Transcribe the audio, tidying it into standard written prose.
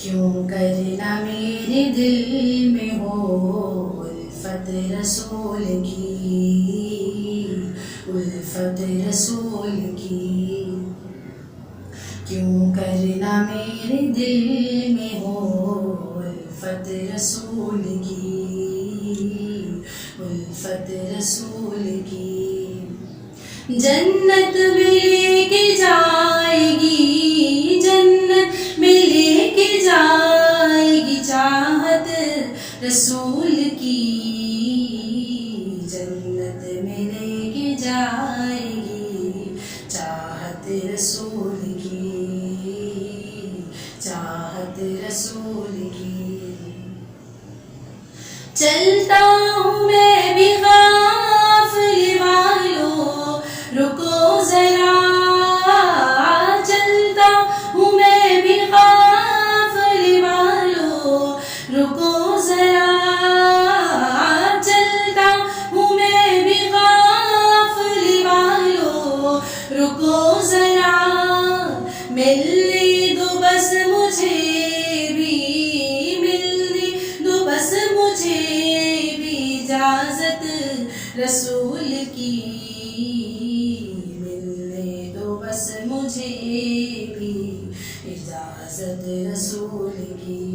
کیوں کرنا میرے دل میں ہو الفت رسول کی، الفت رسول کی، کیوں کرنا میرے دل میں ہو الفت رسول کی، الفت رسول کی، جنت میں لے کے جائے گی، جنت میں لے کے جائے گی چاہت رسول کی، جنت میں لے کے جائے گی چاہت رسول کی، چاہت رسول کی، چلتا ہوں میں بھی قافلے والوں رکو ذرا، چلتا ہوں میں بھی قافلے والوں رکو ذرا، چلتا ہوں میں بھی قافلے والوں رکو ذرا، ملنے دو بس مجھے بھی، ملنے دو بس مجھے بھی اجازت رسول کی، ملنے دو بس مجھے بھی اجازت رسول کی،